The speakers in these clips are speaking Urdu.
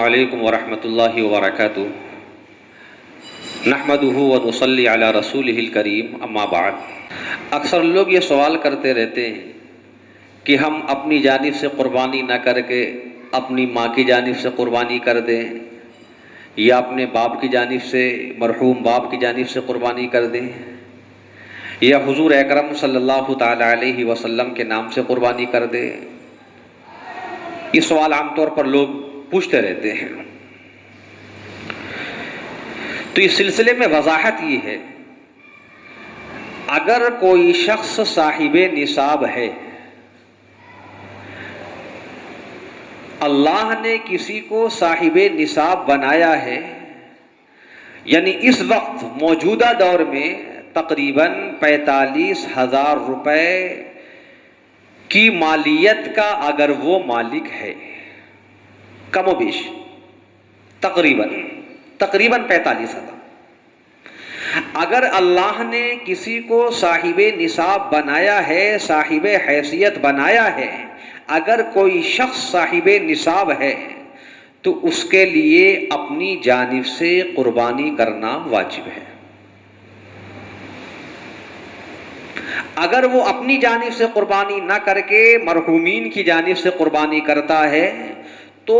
علیکم ورحمۃ اللہ وبرکاتہ نحمدہ ونصلی علی رسولہ الکریم اما بعد۔ اکثر لوگ یہ سوال کرتے رہتے ہیں کہ ہم اپنی جانب سے قربانی نہ کر کے اپنی ماں کی جانب سے قربانی کر دیں، یا اپنے باپ کی جانب سے، مرحوم باپ کی جانب سے قربانی کر دیں، یا حضور اکرم صلی اللہ تعالی علیہ وسلم کے نام سے قربانی کر دیں۔ یہ سوال عام طور پر لوگ پوچھتے رہتے ہیں۔ تو اس سلسلے میں وضاحت یہ ہے، اگر کوئی شخص صاحب نصاب ہے، اللہ نے کسی کو صاحب نصاب بنایا ہے، یعنی اس وقت موجودہ دور میں تقریباً 45,000 روپے کی مالیت کا اگر وہ مالک ہے، کم و بیش تقریباً 45,000، اگر اللہ نے کسی کو صاحب نصاب بنایا ہے، صاحب حیثیت بنایا ہے، اگر کوئی شخص صاحب نصاب ہے تو اس کے لیے اپنی جانب سے قربانی کرنا واجب ہے۔ اگر وہ اپنی جانب سے قربانی نہ کر کے مرحومین کی جانب سے قربانی کرتا ہے تو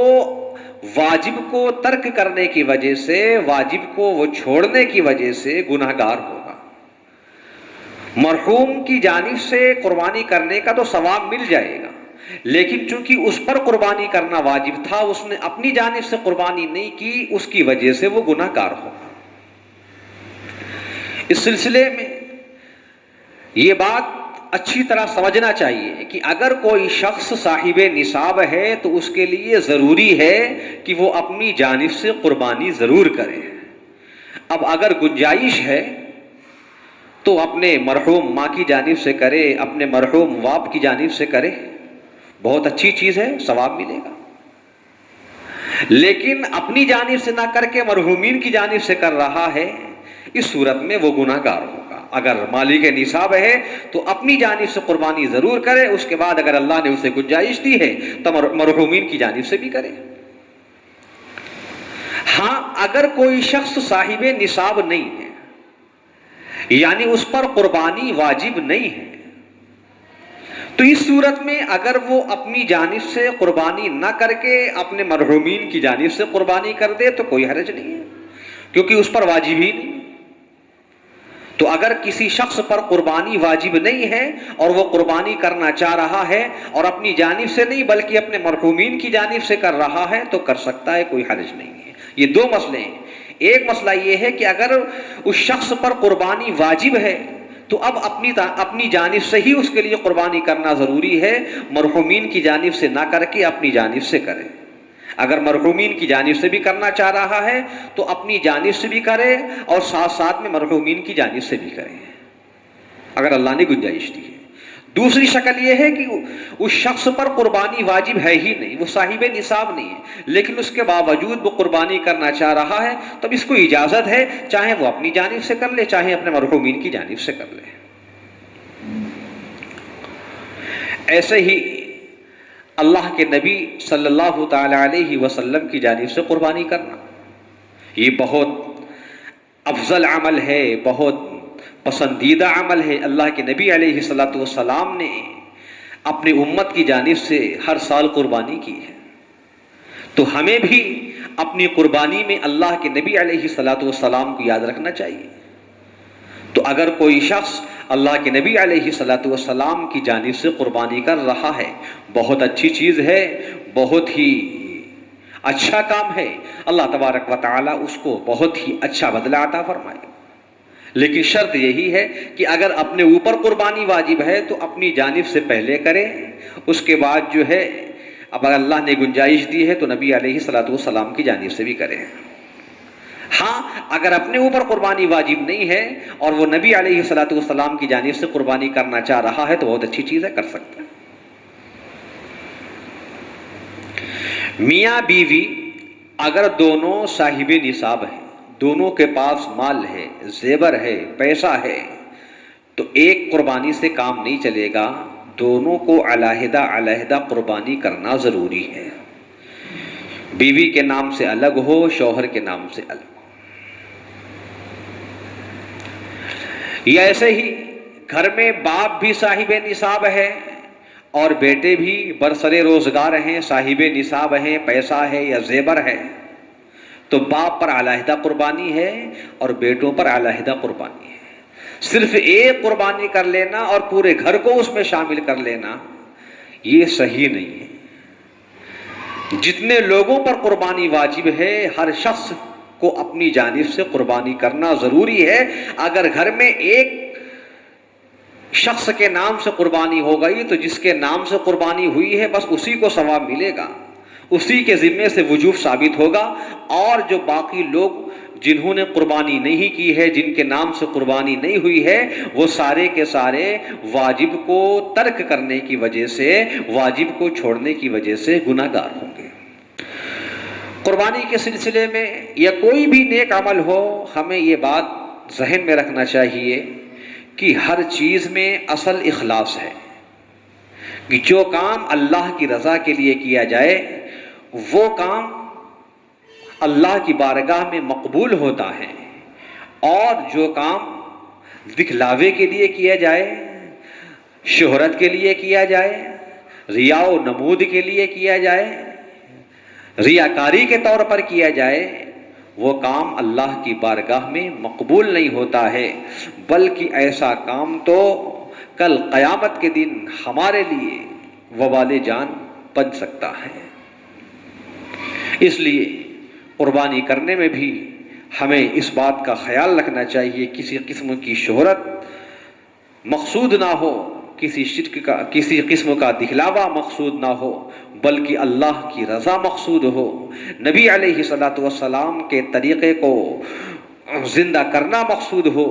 واجب کو ترک کرنے کی وجہ سے، واجب کو وہ چھوڑنے کی وجہ سے گناہگار ہوگا۔ مرحوم کی جانب سے قربانی کرنے کا تو ثواب مل جائے گا، لیکن چونکہ اس پر قربانی کرنا واجب تھا، اس نے اپنی جانب سے قربانی نہیں کی، اس کی وجہ سے وہ گناہگار ہوگا۔ اس سلسلے میں یہ بات اچھی طرح سمجھنا چاہیے کہ اگر کوئی شخص صاحب نصاب ہے تو اس کے لیے ضروری ہے کہ وہ اپنی جانب سے قربانی ضرور کرے۔ اب اگر گنجائش ہے تو اپنے مرحوم ماں کی جانب سے کرے، اپنے مرحوم باپ کی جانب سے کرے، بہت اچھی چیز ہے، ثواب ملے گا۔ لیکن اپنی جانب سے نہ کر کے مرحومین کی جانب سے کر رہا ہے، اس صورت میں وہ گناہگار ہوگا۔ اگر مالک نصاب ہے تو اپنی جانب سے قربانی ضرور کرے، اس کے بعد اگر اللہ نے اسے گنجائش دی ہے تو مرحومین کی جانب سے بھی کرے۔ ہاں، اگر کوئی شخص صاحب نصاب نہیں ہے، یعنی اس پر قربانی واجب نہیں ہے، تو اس صورت میں اگر وہ اپنی جانب سے قربانی نہ کر کے اپنے مرحومین کی جانب سے قربانی کر دے تو کوئی حرج نہیں ہے، کیونکہ اس پر واجب ہی نہیں۔ تو اگر کسی شخص پر قربانی واجب نہیں ہے اور وہ قربانی کرنا چاہ رہا ہے اور اپنی جانب سے نہیں بلکہ اپنے مرحومین کی جانب سے کر رہا ہے تو کر سکتا ہے، کوئی حرج نہیں ہے۔ یہ دو مسئلے ہیں۔ ایک مسئلہ یہ ہے کہ اگر اس شخص پر قربانی واجب ہے تو اب اپنی جانب سے ہی اس کے لیے قربانی کرنا ضروری ہے، مرحومین کی جانب سے نہ کر کے اپنی جانب سے کرے۔ اگر مرحومین کی جانب سے بھی کرنا چاہ رہا ہے تو اپنی جانب سے بھی کرے اور ساتھ ساتھ میں مرحومین کی جانب سے بھی کرے، اگر اللہ نے گنجائش دی ہے۔ دوسری شکل یہ ہے کہ اس شخص پر قربانی واجب ہے ہی نہیں، وہ صاحب نصاب نہیں ہے، لیکن اس کے باوجود وہ قربانی کرنا چاہ رہا ہے، تب اس کو اجازت ہے، چاہے وہ اپنی جانب سے کر لے، چاہے اپنے مرحومین کی جانب سے کر لے۔ ایسے ہی اللہ کے نبی صلی اللہ تعالی علیہ وسلم کی جانب سے قربانی کرنا، یہ بہت افضل عمل ہے، بہت پسندیدہ عمل ہے۔ اللہ کے نبی علیہ السلام نے اپنی امت کی جانب سے ہر سال قربانی کی ہے، تو ہمیں بھی اپنی قربانی میں اللہ کے نبی علیہ السلام کو یاد رکھنا چاہیے۔ تو اگر کوئی شخص اللہ کے نبی علیہ السلام کی جانب سے قربانی کر رہا ہے، بہت اچھی چیز ہے، بہت ہی اچھا کام ہے، اللہ تبارک و تعالی اس کو بہت ہی اچھا بدلہ عطا فرمائے۔ لیکن شرط یہی ہے کہ اگر اپنے اوپر قربانی واجب ہے تو اپنی جانب سے پہلے کرے، اس کے بعد جو ہے اب اللہ نے گنجائش دی ہے تو نبی علیہ السلام کی جانب سے بھی کرے۔ ہاں، اگر اپنے اوپر قربانی واجب نہیں ہے اور وہ نبی علیہ السلام کی جانب سے قربانی کرنا چاہ رہا ہے تو بہت اچھی چیز ہے، کر سکتا ہے۔ میاں بیوی اگر دونوں صاحب نصاب ہیں، دونوں کے پاس مال ہے، زیور ہے، پیسہ ہے، تو ایک قربانی سے کام نہیں چلے گا، دونوں کو علیحدہ علیحدہ قربانی کرنا ضروری ہے۔ بیوی کے نام سے الگ ہو، شوہر کے نام سے الگ ہو. یا ایسے ہی گھر میں باپ بھی صاحب نصاب ہے اور بیٹے بھی برسر روزگار ہیں، صاحب نصاب ہیں، پیسہ ہے یا زیور ہے، تو باپ پر علیحدہ قربانی ہے اور بیٹوں پر علیحدہ قربانی ہے. صرف ایک قربانی کر لینا اور پورے گھر کو اس میں شامل کر لینا یہ صحیح نہیں ہے. جتنے لوگوں پر قربانی واجب ہے ہر شخص کو اپنی جانب سے قربانی کرنا ضروری ہے. اگر گھر میں ایک شخص کے نام سے قربانی ہو گئی تو جس کے نام سے قربانی ہوئی ہے بس اسی کو ثواب ملے گا، اسی کے ذمے سے وجوب ثابت ہوگا، اور جو باقی لوگ جنہوں نے قربانی نہیں کی ہے، جن کے نام سے قربانی نہیں ہوئی ہے، وہ سارے کے سارے واجب کو ترک کرنے کی وجہ سے، واجب کو چھوڑنے کی وجہ سے گناہ گار ہوں گے. قربانی کے سلسلے میں یا کوئی بھی نیک عمل ہو، ہمیں یہ بات ذہن میں رکھنا چاہیے کہ ہر چیز میں اصل اخلاص ہے، کہ جو کام اللہ کی رضا کے لیے کیا جائے وہ کام اللہ کی بارگاہ میں مقبول ہوتا ہے، اور جو کام دکھلاوے کے لیے کیا جائے، شہرت کے لیے کیا جائے، ریا و نمود کے لیے کیا جائے، ریاکاری کے طور پر کیا جائے، وہ کام اللہ کی بارگاہ میں مقبول نہیں ہوتا ہے. بلکہ ایسا کام تو کل قیامت کے دن ہمارے لیے وبال جان بن سکتا ہے. اس لیے قربانی کرنے میں بھی ہمیں اس بات کا خیال رکھنا چاہیے کسی قسم کی شہرت مقصود نہ ہو، کسی قسم کا دکھلاوا مقصود نہ ہو، بلکہ اللہ کی رضا مقصود ہو، نبی علیہ الصلوۃ والسلام کے طریقے کو زندہ کرنا مقصود ہو،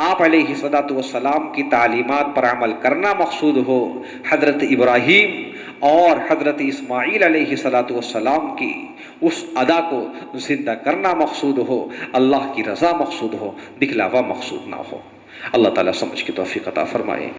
آپ علیہ الصلوۃ والسلام کی تعلیمات پر عمل کرنا مقصود ہو، حضرت ابراہیم اور حضرت اسماعیل علیہ الصلوۃ والسلام کی اس ادا کو زندہ کرنا مقصود ہو، اللہ کی رضا مقصود ہو، دکھلاوا مقصود نہ ہو. اللہ تعالیٰ سمجھ کی توفیق عطا فرمائے.